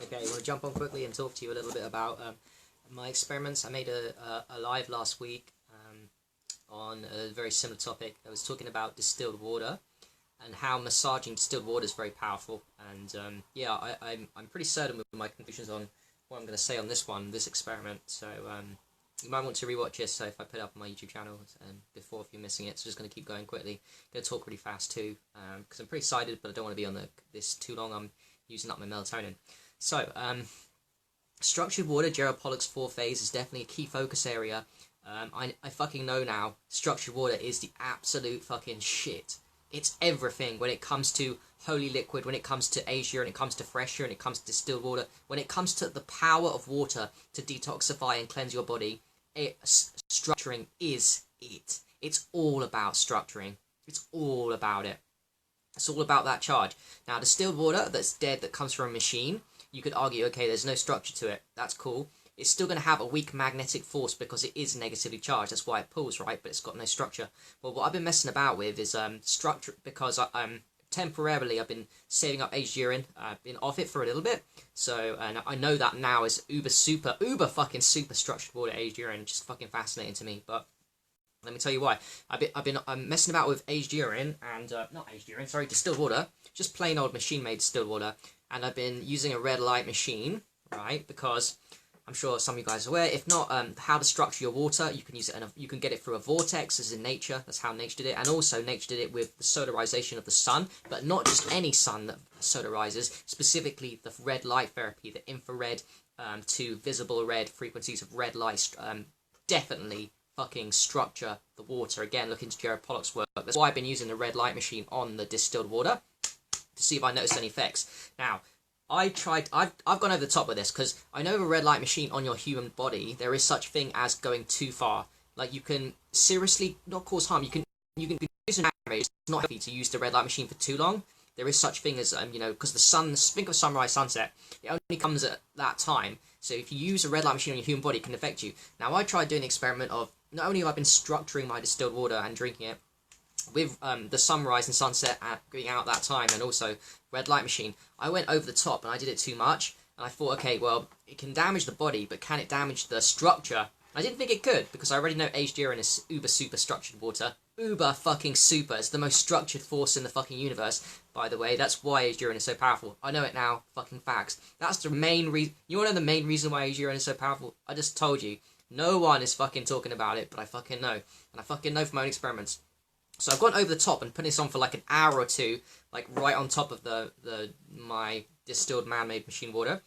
Okay, I want to jump on quickly and talk to you a little bit about my experiments. I made a live last week on a very similar topic. I was talking about distilled water and how massaging distilled water is very powerful. And yeah, I'm pretty certain with my conclusions on what I'm going to say on this experiment. So you might want to rewatch this. So if I put it up on my YouTube channel before, if you're missing it, so just going to keep going quickly. Going to talk really fast too because I'm pretty excited, but I don't want to be on this too long. I'm using up my melatonin. So, structured water, Gerald Pollack's 4-phase, is definitely a key focus area. I fucking know now, structured water is the absolute fucking shit. It's everything when it comes to holy liquid, when it comes to aged urine, when it comes to fresh urine, when it comes to distilled water, when it comes to the power of water to detoxify and cleanse your body. Structuring is it. It's all about structuring. It's all about it. It's all about that charge. Now, distilled water that's dead, that comes from a machine, you could argue, okay, there's no structure to it. That's cool. It's still going to have a weak magnetic force because it is negatively charged. That's why it pulls, right? But it's got no structure. Well, what I've been messing about with is structure, because temporarily I've been saving up aged urine. I've been off it for a little bit. So and I know that now is uber fucking super structured water aged urine. Just fucking fascinating to me. But let me tell you why. I'm messing about with aged urine and distilled water, just plain old machine-made distilled water, and I've been using a red light machine, right? Because I'm sure some of you guys are aware. If not, how to structure your water, you can use it, you can get it through a vortex, as in nature. That's how nature did it, and also nature did it with the solarization of the sun, but not just any sun that solarizes. Specifically, the red light therapy, the infrared to visible red frequencies of red light, definitely fucking structure the water. Again, look into Gerald Pollack's work. That's why I've been using the red light machine on the distilled water to see if I noticed any effects. Now, I've gone over the top with this because I know with a red light machine on your human body, there is such thing as going too far. Like, you can seriously not cause harm. You can use an damage. It's not healthy to use the red light machine for too long. There is such thing as because the sun. Think of sunrise, sunset. It only comes at that time. So if you use a red light machine on your human body, it can affect you. Now, I tried doing the experiment of not only have I been structuring my distilled water and drinking it with the sunrise and sunset going out that time, and also red light machine, I went over the top and I did it too much. And I thought, okay, well, it can damage the body, but can it damage the structure? I didn't think it could, because I already know aged urine is uber super structured water. Uber fucking super. It's the most structured force in the fucking universe, by the way. That's why aged urine is so powerful. I know it now. Fucking facts. That's the main reason. You want to know the main reason why aged urine is so powerful? I just told you. No one is fucking talking about it, but I fucking know. And I fucking know from my own experiments. So I've gone over the top and put this on for like an hour or two, like right on top of my distilled man-made machine water,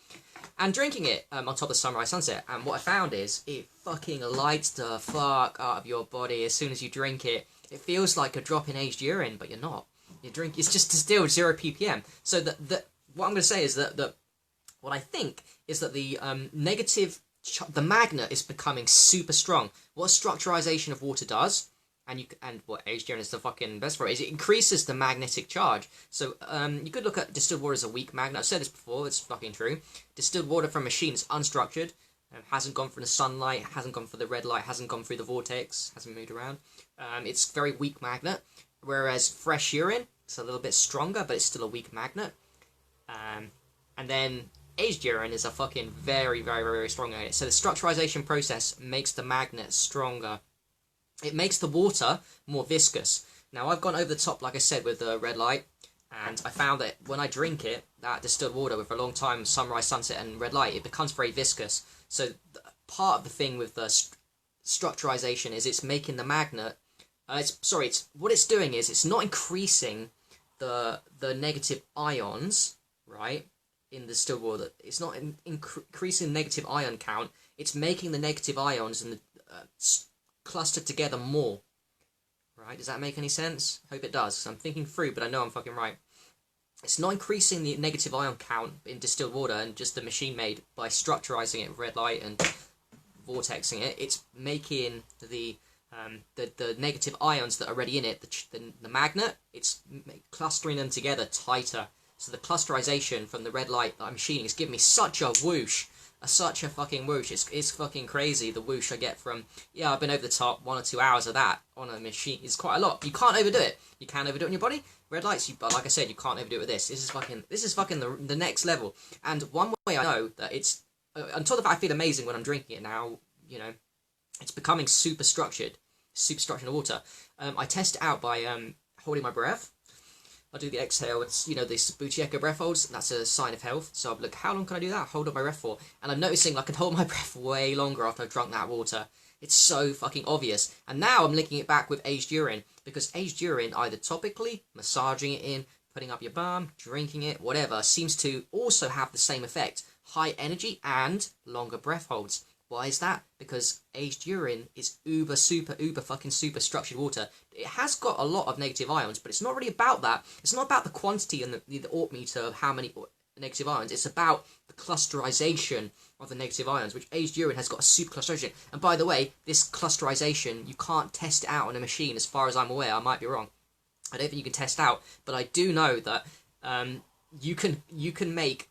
and drinking it on top of sunrise sunset. And what I found is it fucking lights the fuck out of your body as soon as you drink it. It feels like a drop in aged urine, but you're not. It's just distilled 0 ppm. So what I'm going to say is that what I think is that the the magnet is becoming super strong. What structurization of water does, and what aged urine is the fucking best for it, is it increases the magnetic charge. So you could look at distilled water as a weak magnet. I've said this before, it's fucking true. Distilled water from a machine is unstructured, hasn't gone from the sunlight, hasn't gone for the red light, hasn't gone through the vortex, hasn't moved around. It's a very weak magnet, whereas fresh urine, it's a little bit stronger, but it's still a weak magnet. And then aged urine is a fucking very, very, very strong magnet. So the structurization process makes the magnet stronger. It makes the water more viscous. Now, I've gone over the top, like I said, with the red light, and I found that when I drink it, that distilled water with a long time sunrise, sunset, and red light, it becomes very viscous. So part of the thing with the structurization is it's making the magnet. What it's doing is it's not increasing the negative ions, right, in the distilled water. It's not increasing the negative ion count. It's making the negative ions and the clustered together more. Right? Does that make any sense? Hope it does. I'm thinking through, but I know I'm fucking right. It's not increasing the negative ion count in distilled water and just the machine made by structurizing it with red light and vortexing it. It's making the negative ions that are already in it, the magnet, it's clustering them together tighter. So the clusterization from the red light that I'm machining is giving me such a whoosh. such a fucking whoosh. It's fucking crazy, the whoosh I get from, yeah, I've been over the top, 1 or 2 hours of that on a machine. It's quite a lot. You can't overdo it. You can overdo it on your body. Red lights, but like I said, you can't overdo it with this. This is fucking the next level. And one way I know that it's, on top of the fact I feel amazing when I'm drinking it now, you know, it's becoming super structured in the water. I test it out by holding my breath. I do the exhale. It's, you know, this Bucci Echo breath holds. That's a sign of health. So I'm like, how long can I do that? Hold up my breath for. And I'm noticing I can hold my breath way longer after I've drunk that water. It's so fucking obvious. And now I'm linking it back with aged urine, because aged urine, either topically, massaging it in, putting up your bum, drinking it, whatever, seems to also have the same effect. High energy and longer breath holds. Why is that? Because aged urine is uber fucking super structured water. It has got a lot of negative ions, but it's not really about that. It's not about the quantity and the Ort meter of how many negative ions. It's about the clusterization of the negative ions, which aged urine has got a super clusterization. And by the way, this clusterization, you can't test it out on a machine as far as I'm aware. I might be wrong. I don't think you can test out, but I do know that you can make,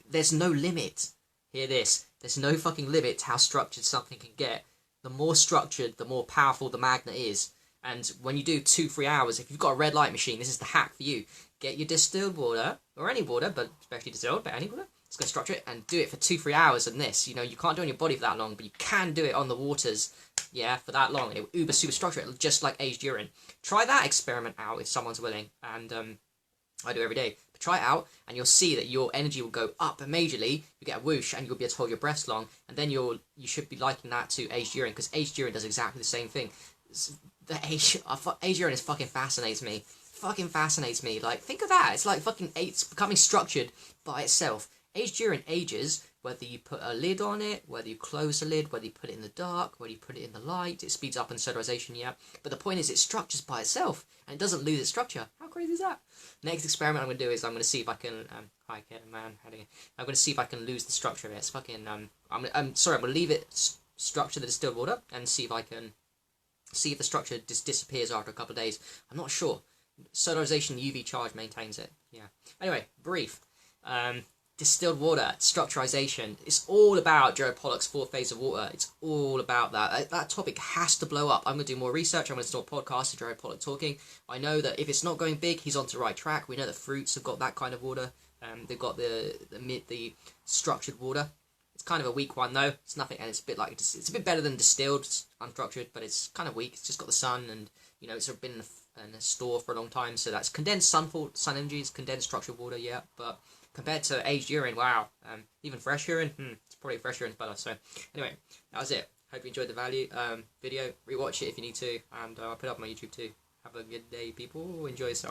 there's no limit. Hear this. There's no fucking limit to how structured something can get. The more structured, the more powerful the magnet is. And when you do 2-3 hours, if you've got a red light machine, this is the hack for you. Get your distilled water, or any water, but especially distilled, but any water. It's going to structure it and do it for 2-3 hours. And this, you know, you can't do it on your body for that long, but you can do it on the waters, yeah, for that long. And it will uber super structure it, just like aged urine. Try that experiment out if someone's willing. And I do every day. But try it out, and you'll see that your energy will go up majorly. You get a whoosh, and you'll be able to hold your breaths long. And then you should be liking that to aged urine, because aged urine does exactly the same thing. The aged urine fucking fascinates me. Fucking fascinates me. Like, think of that. It's like fucking, it's becoming structured by itself. Aged urine ages, whether you put a lid on it, whether you close the lid, whether you put it in the dark, whether you put it in the light. It speeds up in solarization, yeah. But the point is, it structures by itself, and it doesn't lose its structure. How crazy is that? Next experiment I'm going to do is I'm going to see if I can, hi Ken, man, I'm going to see if I can lose the structure of it. It's fucking, I'm sorry, I'm going to leave it structure the distilled water, and see if I can, see if the structure just disappears after a couple of days. I'm not sure. Solarization UV charge maintains it, yeah. Anyway, brief. Distilled water, structurization. It's all about Jared Pollock's 4 phase of water. It's all about that. That topic has to blow up. I'm going to do more research. I'm going to start a podcast of Jared Pollock talking. I know that if it's not going big, he's on to the right track. We know that fruits have got that kind of water. They've got the structured water. It's kind of a weak one though. It's nothing, and it's a bit like, it's a bit better than distilled. It's unstructured, but it's kind of weak. It's just got the sun, and you know, it's been in a store for a long time. So that's condensed sun energy. It's condensed structured water, yeah, but compared to aged urine, wow. Even fresh urine, it's probably fresh urine's better. So anyway, that was it. Hope you enjoyed the video. Rewatch it if you need to, and I'll put it up on my YouTube too. Have a good day, people. Enjoy yourself.